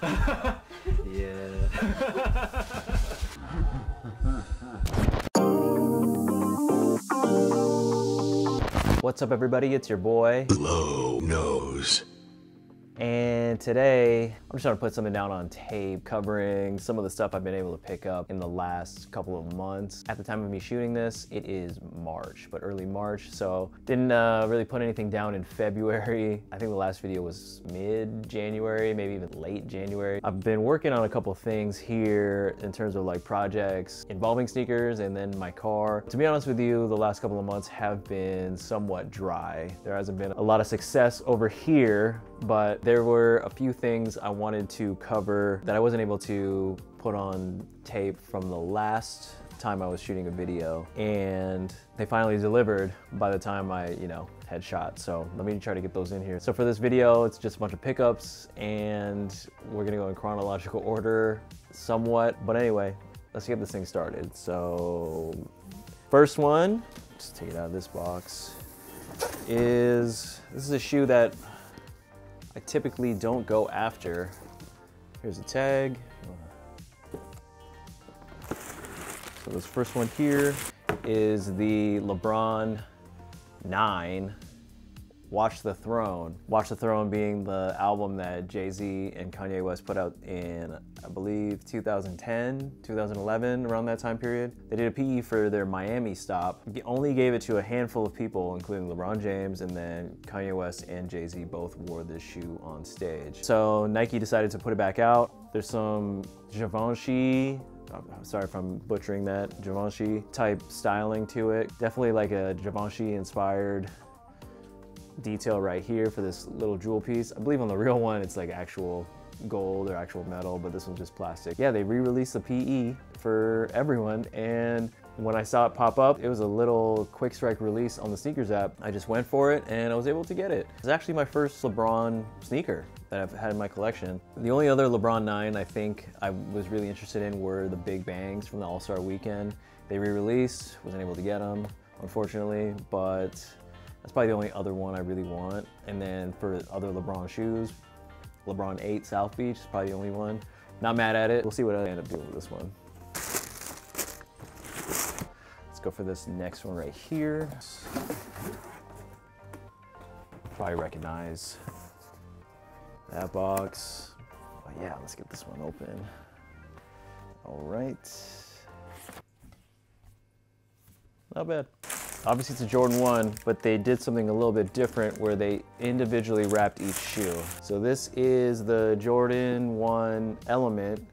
Yeah. What's up, everybody? It's your boy Low Nose. And today I'm just trying to put something down on tape covering some of the stuff I've been able to pick up in the last couple of months. At the time of me shooting this, it is March, but early March, so didn't really put anything down in February. I think the last video was mid-January, maybe even late January. I've been working on a couple of things here in terms of like projects involving sneakers and then my car. To be honest with you, the last couple of months have been somewhat dry. There hasn't been a lot of success over here, but there were a few things I wanted to cover that I wasn't able to put on tape from the last time I was shooting a video, and they finally delivered by the time I, had shot. So let me try to get those in here. So for this video, it's just a bunch of pickups and we're gonna go in chronological order somewhat. But anyway, let's get this thing started. So first one, just take it out of this box, this is a shoe that I typically don't go after. Here's a tag. So this first one here is the Lebron 9, Watch the Throne. Watch the Throne being the album that Jay-Z and Kanye West put out in, I believe, 2010, 2011, around that time period. They did a PE for their Miami stop. Only gave it to a handful of people, including LeBron James, and then Kanye West and Jay-Z both wore this shoe on stage. So Nike decided to put it back out. There's some Givenchy, I'm sorry if I'm butchering that, Givenchy type styling to it. Definitely like a Givenchy inspired detail right here for this little jewel piece. I believe on the real one it's like actual gold or actual metal, but this one's just plastic. Yeah, they re-released the PE for everyone, and when I saw it pop up, it was a little quick strike release on the sneakers app. I just went for it and I was able to get it. It's actually my first LeBron sneaker that I've had in my collection. The only other LeBron 9 I think I was really interested in were the Big Bangs from the All-Star Weekend. They re-released, wasn't able to get them, unfortunately, but that's probably the only other one I really want. And then for other LeBron shoes, LeBron 8 South Beach is probably the only one. Not mad at it. We'll see what I end up doing with this one. Let's go for this next one right here. Probably recognize that box. Oh yeah, let's get this one open. All right. Not bad. Obviously it's a Jordan 1, but they did something a little bit different where they individually wrapped each shoe. So this is the Jordan 1 Element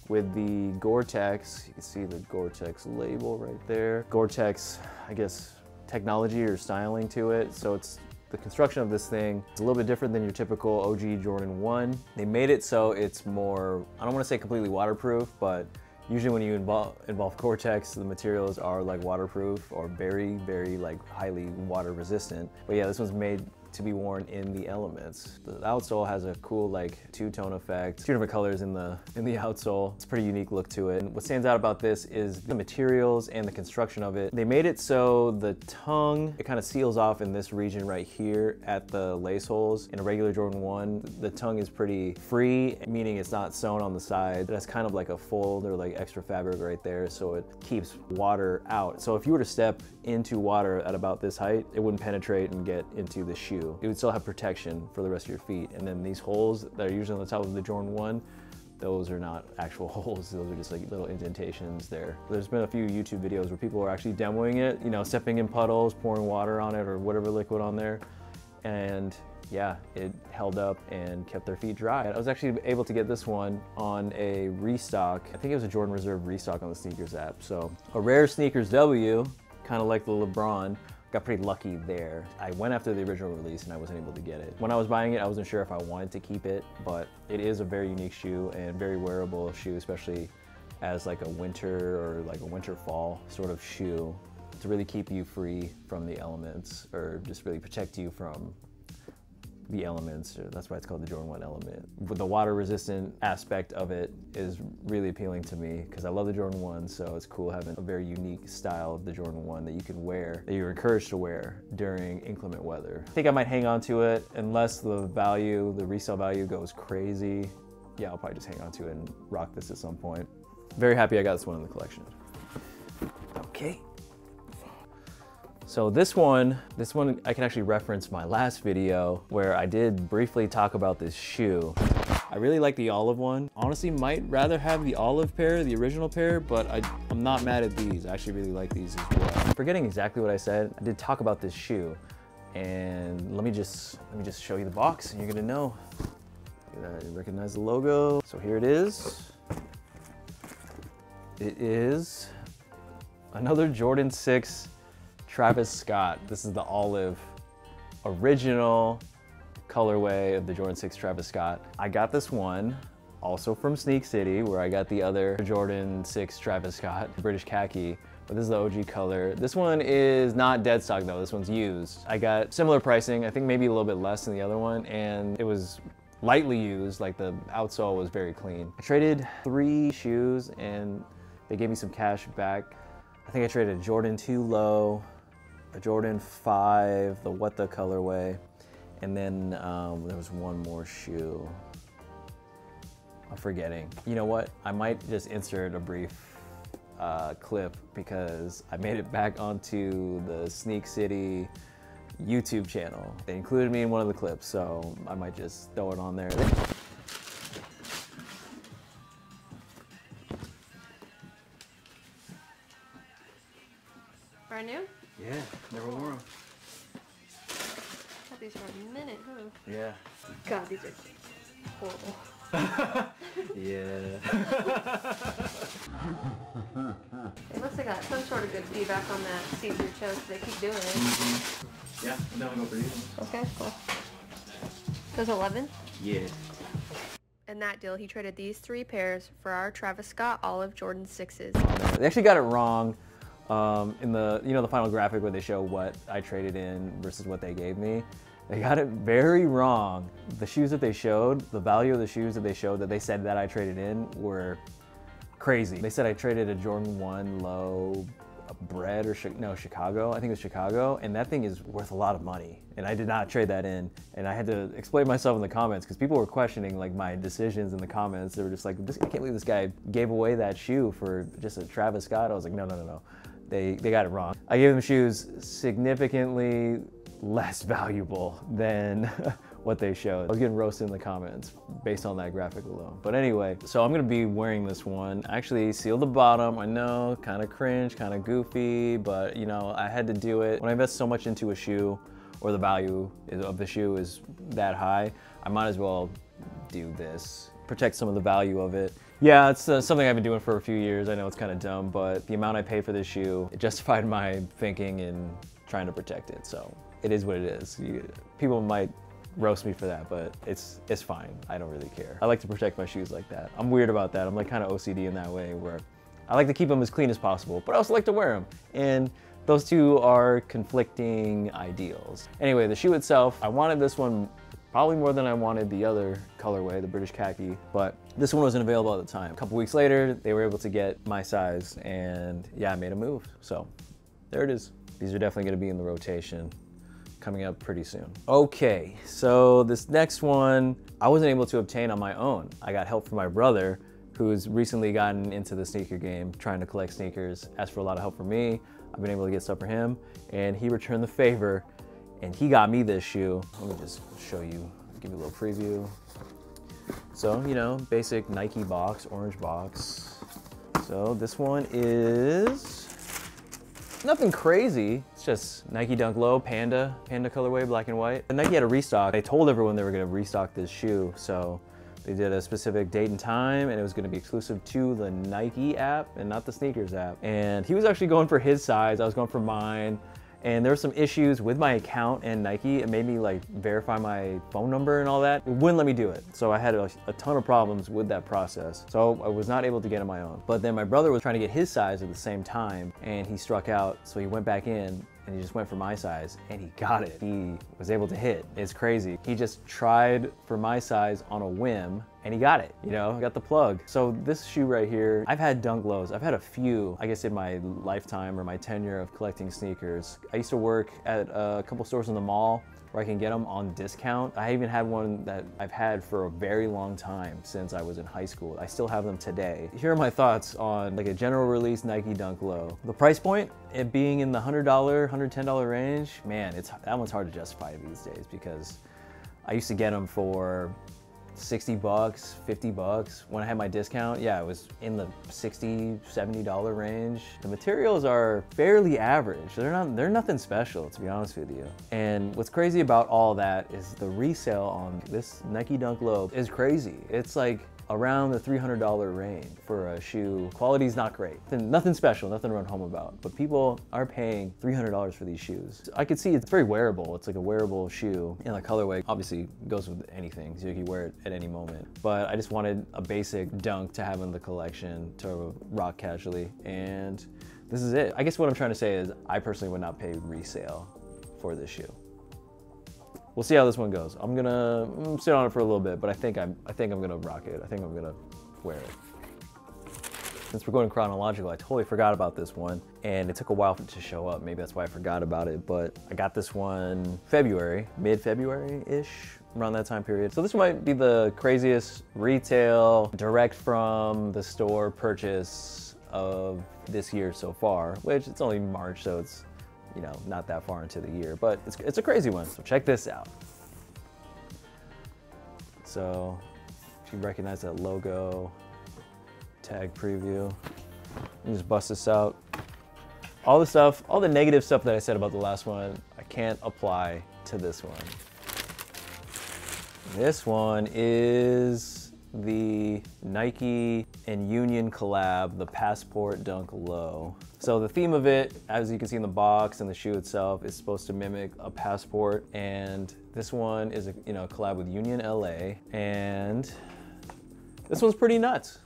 with the GoreTex. You can see the GoreTex label right there. GoreTex, I guess, technology or styling to it. So it's the construction of this thing is a little bit different than your typical OG Jordan 1. They made it so it's more, I don't want to say completely waterproof, but usually when you involve GoreTex, the materials are like waterproof or very, very like highly water resistant. But yeah, this one's made to be worn in the Elements. The outsole has a cool like two-tone effect, two different colors in the outsole. It's a pretty unique look to it. And what stands out about this is the materials and the construction of it. They made it so the tongue, it kind of seals off in this region right here at the lace holes. In a regular Jordan 1, the tongue is pretty free, meaning it's not sewn on the side. It has kind of like a fold or like extra fabric right there, so it keeps water out. So if you were to step into water at about this height, it wouldn't penetrate and get into the shoe. It would still have protection for the rest of your feet. And then these holes that are usually on the top of the Jordan 1, those are not actual holes. Those are just like little indentations there. There's been a few YouTube videos where people are actually demoing it, stepping in puddles, pouring water on it or whatever liquid on there. And yeah, it held up and kept their feet dry. I was actually able to get this one on a restock. I think it was a Jordan Reserve restock on the sneakers app. So a rare sneakers W, kind of like the LeBron. Got pretty lucky there. I went after the original release and I wasn't able to get it. When I was buying it, I wasn't sure if I wanted to keep it, but it is a very unique shoe and very wearable shoe, especially as like a winter or like a winter fall sort of shoe to really keep you free from the elements or just really protect you from the elements. That's why it's called the Jordan 1 Element. But the water resistant aspect of it is really appealing to me because I love the Jordan 1, so it's cool having a very unique style of the Jordan 1 that you can wear, that you're encouraged to wear during inclement weather. I think I might hang on to it unless the resale value goes crazy. yeah, I'll probably just hang on to it and rock this at some point. Very happy I got this one in the collection. Okay. So this one I can actually reference my last video where I did briefly talk about this shoe. I really like the olive one. Honestly, might rather have the olive pair, the original pair, but I'm not mad at these. I actually really like these as well. Forgetting exactly what I said, I did talk about this shoe. And let me just show you the box and you're gonna know. You recognize the logo. So here it is. It is another Jordan 6 Travis Scott. This is the olive original colorway of the Jordan 6 Travis Scott. I got this one also from Sneak City, where I got the other Jordan 6 Travis Scott, British khaki, but this is the OG color. This one is not dead stock though, this one's used. I got similar pricing, I think maybe a little bit less than the other one, and it was lightly used, like the outsole was very clean. I traded 3 shoes and they gave me some cash back. I think I traded a Jordan 2 low, a Jordan 5, the What The colorway, and then there was one more shoe. I'm forgetting. You know what? I might just insert a brief clip because I made it back onto the Sneak City YouTube channel. They included me in one of the clips, so I might just throw it on there. Brand new? Yeah, never wore them. Had these for a minute, huh? Yeah. God, these are horrible. Yeah. They must have got some sort of good feedback on that seat you chose, they keep doing it. Yeah, I'm down to go for these. Okay, cool. Those 11? Yeah. In that deal, he traded these 3 pairs for our Travis Scott olive Jordan 6s. They actually got it wrong in the, you know, the final graphic where they show what I traded in versus what they gave me. They got it very wrong. The shoes that they showed, the value of the shoes that they showed that they said that I traded in were crazy. They said I traded a Jordan 1 low bread or Chicago, I think it was Chicago, and that thing is worth a lot of money. And I did not trade that in. And I had to explain myself in the comments because people were questioning like my decisions in the comments. They were just like, I can't believe this guy gave away that shoe for just a Travis Scott. I was like, no. They got it wrong. I gave them shoes significantly less valuable than what they showed. I was getting roasted in the comments based on that graphic alone. But anyway, so I'm gonna be wearing this one. I actually sealed the bottom. I know, kind of cringe, kind of goofy, but you know, I had to do it. When I invest so much into a shoe, or the value of the shoe is that high, I might as well do this. Protect some of the value of it. Yeah, it's something I've been doing for a few years. I know it's kind of dumb, but the amount I paid for this shoe, it justified my thinking in trying to protect it. So it is what it is. People might roast me for that, but it's fine. I don't really care. I like to protect my shoes like that. I'm weird about that. I'm like kind of OCD in that way where I like to keep them as clean as possible, but I also like to wear them. And those two are conflicting ideals. Anyway, the shoe itself, I wanted this one probably more than I wanted the other colorway, the British khaki, but this one wasn't available at the time. A couple weeks later, they were able to get my size, and yeah, I made a move. So there it is. These are definitely gonna be in the rotation coming up pretty soon. Okay, so this next one, I wasn't able to obtain on my own. I got help from my brother, who's recently gotten into the sneaker game, trying to collect sneakers, asked for a lot of help from me. I've been able to get stuff for him, and he returned the favor, and he got me this shoe. Let me just show you, give you a little preview. So, you know, basic Nike box, orange box. So this one is nothing crazy. It's just Nike Dunk Low, Panda colorway, black and white. And Nike had a restock. They told everyone they were gonna restock this shoe, so they did a specific date and time, and it was gonna be exclusive to the Nike app and not the sneakers app. And he was actually going for his size, I was going for mine. And there were some issues with my account and Nike. It made me like verify my phone number and all that. It wouldn't let me do it. So I had a ton of problems with that process. So I was not able to get on my own. But then my brother was trying to get his size at the same time, and he struck out. So he went back in and he just went for my size, and he got it. He was able to hit. It's crazy. He just tried for my size on a whim, and he got it, you know, got the plug. So this shoe right here, I've had Dunk Lows. I've had a few, I guess in my lifetime or my tenure of collecting sneakers. I used to work at a couple stores in the mall where I can get them on discount. I even had one that I've had for a very long time since I was in high school. I still have them today. Here are my thoughts on like a general release Nike Dunk Low. The price point, it being in the $100, $110 range, man, that one's hard to justify these days because I used to get them for 60 bucks, 50 bucks. When I had my discount, yeah, it was in the $60, $70 range. The materials are fairly average. They're nothing special, to be honest with you. And what's crazy about all that is the resale on this Nike Dunk Low is crazy. It's like around the $300 range for a shoe. Quality's not great. Nothing special, nothing to run home about. But people are paying $300 for these shoes. I could see it's very wearable. It's like a wearable shoe. And the colorway obviously goes with anything, so you can wear it at any moment. But I just wanted a basic dunk to have in the collection to rock casually. And this is it. I guess what I'm trying to say is I personally would not pay resale for this shoe. We'll see how this one goes. I'm gonna sit on it for a little bit, but I think I'm gonna rock it. I think I'm gonna wear it. Since we're going chronological, I totally forgot about this one, and it took a while for it to show up. Maybe that's why I forgot about it, but I got this one February, mid-February-ish, around that time period. So this might be the craziest retail, direct from the store purchase of this year so far, which it's only March, so it's, you know, not that far into the year, but it's a crazy one. So check this out. So if you recognize that logo, tag preview, you just bust this out. All the stuff, all the negative stuff that I said about the last one, I can't apply to this one. This one is the Nike and Union collab, the Passport Dunk Low. So the theme of it, as you can see in the box and the shoe itself, is supposed to mimic a passport. And this one is a collab with Union LA. And this one's pretty nuts.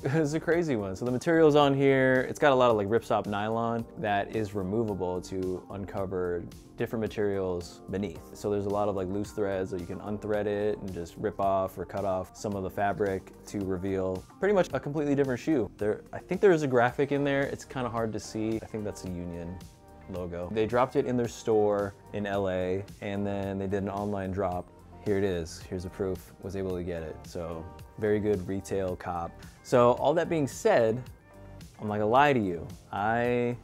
It's a crazy one. So the materials on here, it's got a lot of like ripstop nylon that is removable to uncover different materials beneath. So there's a lot of like loose threads that you can unthread it and just rip off or cut off some of the fabric to reveal pretty much a completely different shoe. I think there is a graphic in there. It's kind of hard to see. I think that's a Union logo. They dropped it in their store in LA, and then they did an online drop. Here it is. Here's the proof. Was able to get it. So very good retail cop. So all that being said, I'm not gonna lie to you. I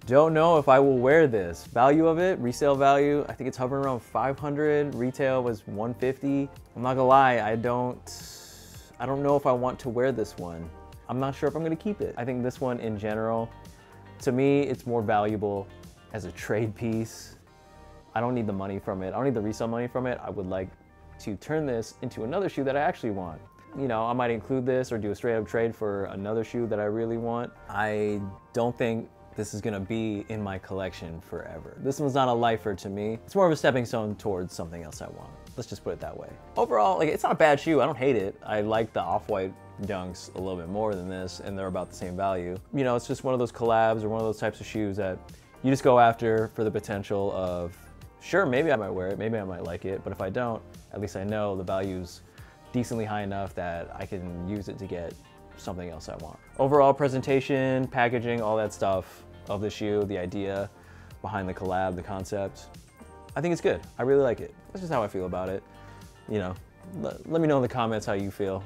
don't know if I will wear this. Value of it, resale value, I think it's hovering around 500. Retail was 150. I'm not gonna lie, I don't know if I want to wear this one. I'm not sure if I'm gonna keep it. I think this one in general, to me, it's more valuable as a trade piece. I don't need the money from it. I don't need the resale money from it. I would like to turn this into another shoe that I actually want. You know, I might include this or do a straight up trade for another shoe that I really want. I don't think this is gonna be in my collection forever. This one's not a lifer to me. It's more of a stepping stone towards something else I want. Let's just put it that way. Overall, like, it's not a bad shoe. I don't hate it. I like the off-white dunks a little bit more than this, and they're about the same value. You know, it's just one of those collabs or one of those types of shoes that you just go after for the potential of, sure, maybe I might wear it, maybe I might like it, but if I don't, at least I know the value's decently high enough that I can use it to get something else I want. Overall presentation, packaging, all that stuff of the shoe, the idea behind the collab, the concept, I think it's good. I really like it. That's just how I feel about it. You know, let me know in the comments how you feel.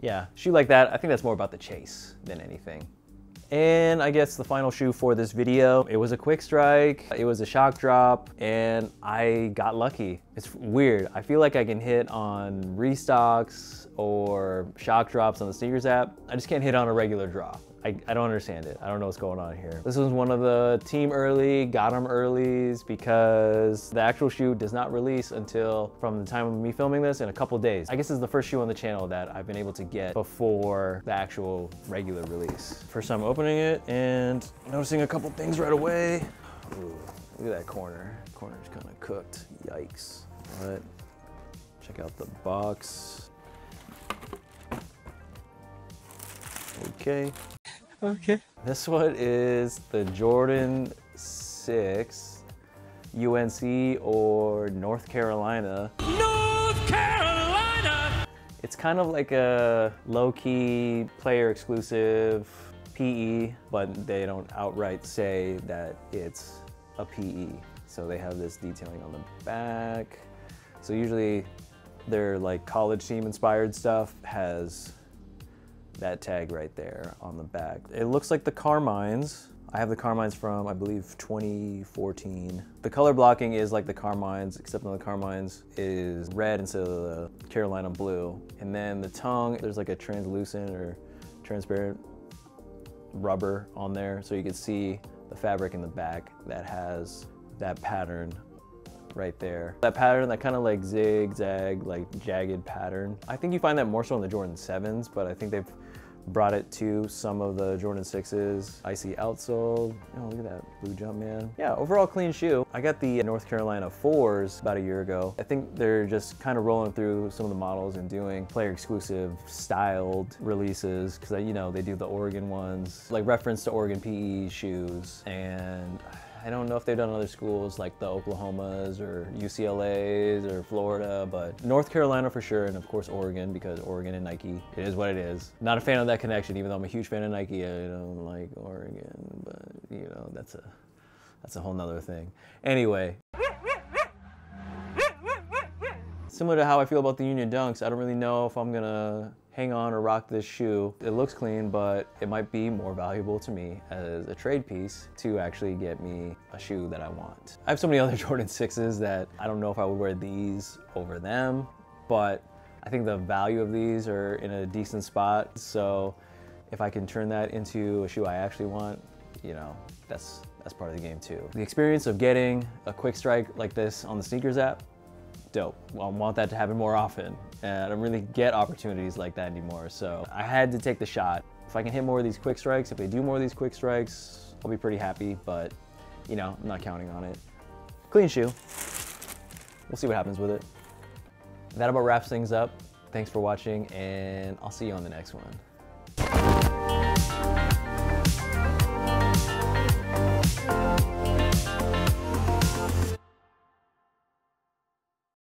Yeah, shoe like that, I think that's more about the chase than anything. And I guess the final shoe for this video, it was a quick strike, it was a shock drop, and I got lucky. It's weird. I feel like I can hit on restocks or shock drops on the sneakers app. I just can't hit on a regular drop. I don't understand it. I don't know what's going on here. This was one of the team early, got them earlies, because the actual shoe does not release until, from the time of me filming this, in a couple days. I guess this is the first shoe on the channel that I've been able to get before the actual regular release. First time opening it and noticing a couple things right away. Ooh, look at that corner. Corner's kind of cooked. Yikes. But check out the box. Okay. Okay. This one is the Jordan 6 UNC or North Carolina. North Carolina! It's kind of like a low-key player exclusive PE, but they don't outright say that it's a PE. So they have this detailing on the back. So usually their like college team inspired stuff has that tag right there on the back. It looks like the Carmines. I have the Carmines from, I believe, 2014. The color blocking is like the Carmines, except on the Carmines is red instead of the Carolina blue. And then the tongue, there's like a translucent or transparent rubber on there, so you can see the fabric in the back that has that pattern right there. That pattern, that kind of like zigzag, like jagged pattern. I think you find that more so in the Jordan 7s, but I think they've brought it to some of the Jordan 6s. Icy outsole. Oh, look at that blue jump, man. Yeah, overall clean shoe. I got the North Carolina 4s about a year ago. I think they're just kind of rolling through some of the models and doing player exclusive styled releases, because you know, they do the Oregon ones, like reference to Oregon PE shoes. And I don't know if they've done other schools like the Oklahomas or UCLA's or Florida, but North Carolina for sure, and of course Oregon, because Oregon and Nike, it is what it is. Not a fan of that connection, even though I'm a huge fan of Nike. I don't like Oregon, but you know, that's a whole nother thing. Anyway. Similar to how I feel about the Union Dunks, I don't really know if I'm gonna hang on or rock this shoe. It looks clean, but it might be more valuable to me as a trade piece to actually get me a shoe that I want. I have so many other Jordan 6s that I don't know if I would wear these over them, but I think the value of these are in a decent spot. So if I can turn that into a shoe I actually want, you know, that's part of the game too. The experience of getting a quick strike like this on the sneakers app, dope. Well, I want that to happen more often, and I don't really get opportunities like that anymore, so I had to take the shot. If I can hit more of these quick strikes, if they do more of these quick strikes, I'll be pretty happy, but you know, I'm not counting on it. Clean shoe. We'll see what happens with it. That about wraps things up. Thanks for watching, and I'll see you on the next one.